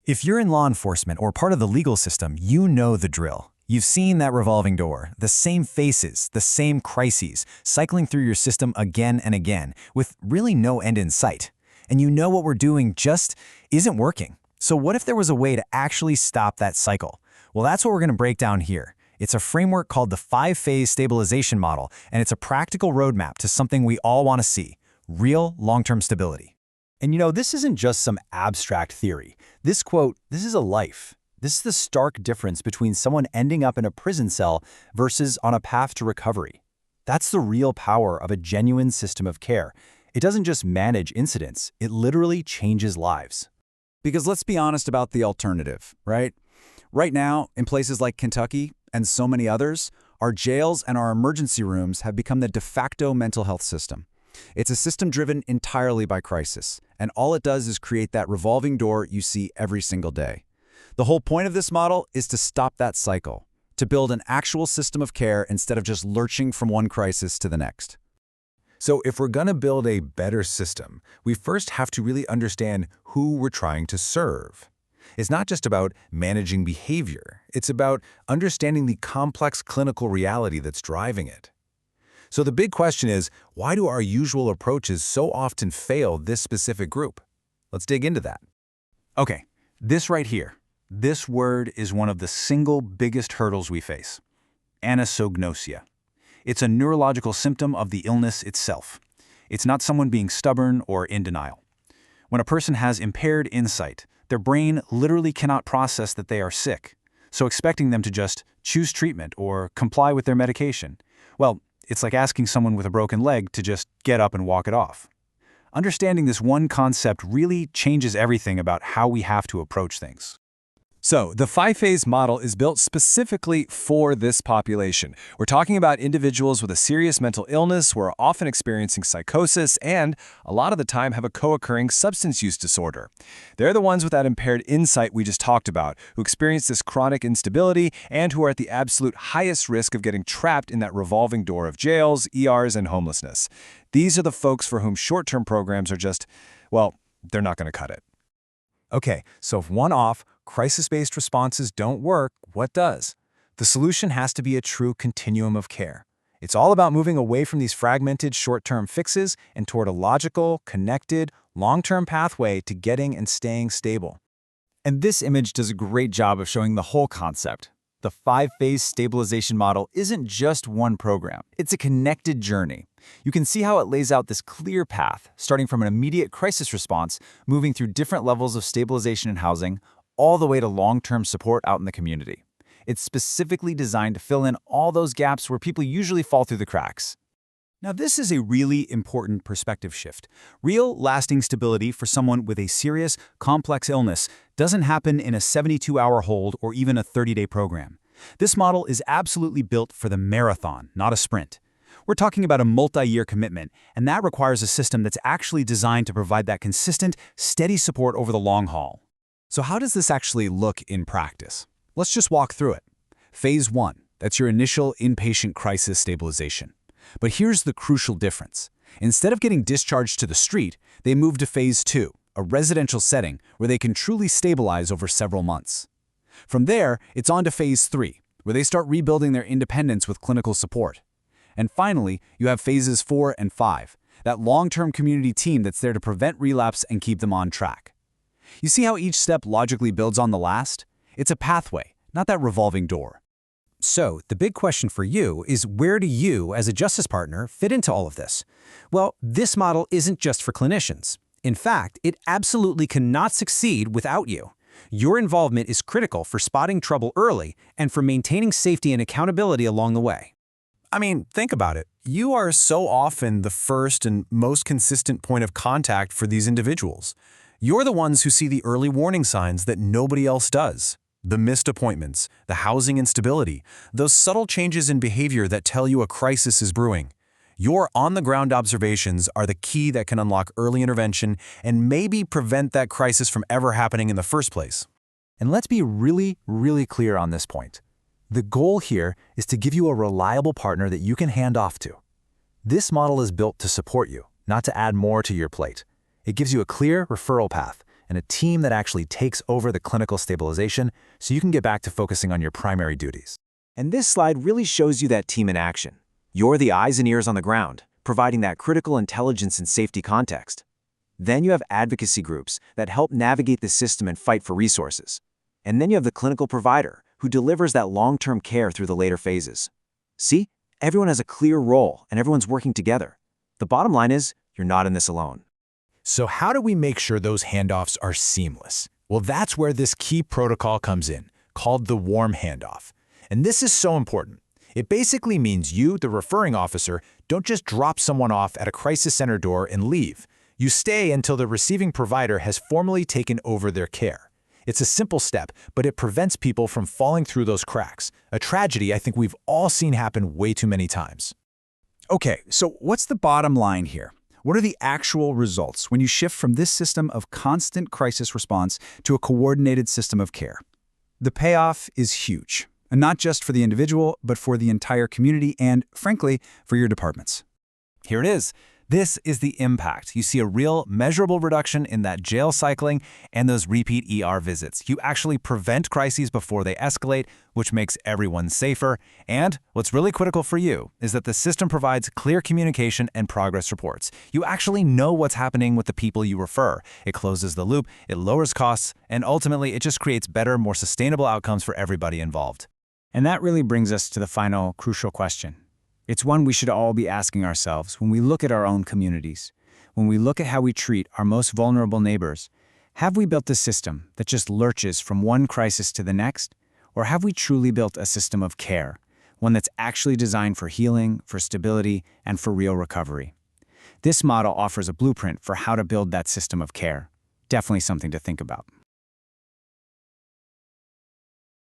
If you're in law enforcement or part of the legal system, you know the drill. You've seen that revolving door, the same faces, the same crises, cycling through your system again and again, with really no end in sight. And you know what we're doing just isn't working. So what if there was a way to actually stop that cycle? Well, that's what we're going to break down here. It's a framework called the Five-Phase Stabilization Model, and it's a practical roadmap to something we all want to see: real long-term stability. And this isn't just some abstract theory. This is a life. This is the stark difference between someone ending up in a prison cell versus on a path to recovery. That's the real power of a genuine system of care. It doesn't just manage incidents, it literally changes lives. Because let's be honest about the alternative, right? Right now, in places like Kentucky and so many others, our jails and our emergency rooms have become the de facto mental health system. It's a system driven entirely by crisis, and all it does is create that revolving door you see every single day. The whole point of this model is to stop that cycle, to build an actual system of care instead of just lurching from one crisis to the next. So if we're going to build a better system, we first have to really understand who we're trying to serve. It's not just about managing behavior. It's about understanding the complex clinical reality that's driving it. So the big question is, why do our usual approaches so often fail this specific group? Let's dig into that. Okay, this right here. This word is one of the single biggest hurdles we face: anosognosia. It's a neurological symptom of the illness itself. It's not someone being stubborn or in denial. When a person has impaired insight, their brain literally cannot process that they are sick, so expecting them to just choose treatment or comply with their medication, well, it's like asking someone with a broken leg to just get up and walk it off. Understanding this one concept really changes everything about how we have to approach things. So, the five-phase model is built specifically for this population. We're talking about individuals with a serious mental illness who are often experiencing psychosis and, a lot of the time, have a co-occurring substance use disorder. They're the ones with that impaired insight we just talked about, who experience this chronic instability and who are at the absolute highest risk of getting trapped in that revolving door of jails, ERs, and homelessness. These are the folks for whom short-term programs are just, well, they're not going to cut it. Okay, so if one-off, crisis-based responses don't work, what does? The solution has to be a true continuum of care. It's all about moving away from these fragmented short-term fixes and toward a logical, connected, long-term pathway to getting and staying stable. And this image does a great job of showing the whole concept. The Five-Phase Stabilization Model isn't just one program. It's a connected journey. You can see how it lays out this clear path, starting from an immediate crisis response, moving through different levels of stabilization and housing, all the way to long-term support out in the community. It's specifically designed to fill in all those gaps where people usually fall through the cracks. Now, this is a really important perspective shift. Real, lasting stability for someone with a serious, complex illness doesn't happen in a 72-hour hold or even a 30-day program. This model is absolutely built for the marathon, not a sprint. We're talking about a multi-year commitment, and that requires a system that's actually designed to provide that consistent, steady support over the long haul. So how does this actually look in practice? Let's just walk through it. Phase 1, that's your initial inpatient crisis stabilization. But here's the crucial difference. Instead of getting discharged to the street, they move to Phase 2, a residential setting where they can truly stabilize over several months. From there, it's on to Phase 3, where they start rebuilding their independence with clinical support. And finally, you have Phases 4 and 5, that long-term community team that's there to prevent relapse and keep them on track. You see how each step logically builds on the last? It's a pathway, not that revolving door. So, the big question for you is, where do you, as a justice partner, fit into all of this? Well, this model isn't just for clinicians. In fact, it absolutely cannot succeed without you. Your involvement is critical for spotting trouble early and for maintaining safety and accountability along the way. I mean, think about it. You are so often the first and most consistent point of contact for these individuals. You're the ones who see the early warning signs that nobody else does. The missed appointments, the housing instability, those subtle changes in behavior that tell you a crisis is brewing. Your on-the-ground observations are the key that can unlock early intervention and maybe prevent that crisis from ever happening in the first place. And let's be really, really clear on this point. The goal here is to give you a reliable partner that you can hand off to. This model is built to support you, not to add more to your plate. It gives you a clear referral path, and a team that actually takes over the clinical stabilization so you can get back to focusing on your primary duties. And this slide really shows you that team in action. You're the eyes and ears on the ground, providing that critical intelligence and safety context. Then you have advocacy groups that help navigate the system and fight for resources. And then you have the clinical provider who delivers that long-term care through the later phases. See, everyone has a clear role and everyone's working together. The bottom line is, you're not in this alone. So how do we make sure those handoffs are seamless? Well, that's where this key protocol comes in, called the warm handoff. And this is so important. It basically means you, the referring officer, don't just drop someone off at a crisis center door and leave. You stay until the receiving provider has formally taken over their care. It's a simple step, but it prevents people from falling through those cracks, a tragedy I think we've all seen happen way too many times. Okay, so what's the bottom line here? What are the actual results when you shift from this system of constant crisis response to a coordinated system of care? The payoff is huge, and not just for the individual, but for the entire community and, frankly, for your departments. Here it is. This is the impact. You see a real measurable reduction in that jail cycling and those repeat ER visits. You actually prevent crises before they escalate, which makes everyone safer. And what's really critical for you is that the system provides clear communication and progress reports. You actually know what's happening with the people you refer. It closes the loop, it lowers costs, and ultimately it just creates better, more sustainable outcomes for everybody involved. And that really brings us to the final crucial question. It's one we should all be asking ourselves when we look at our own communities, when we look at how we treat our most vulnerable neighbors. Have we built a system that just lurches from one crisis to the next? Or have we truly built a system of care, one that's actually designed for healing, for stability, and for real recovery? This model offers a blueprint for how to build that system of care. Definitely something to think about.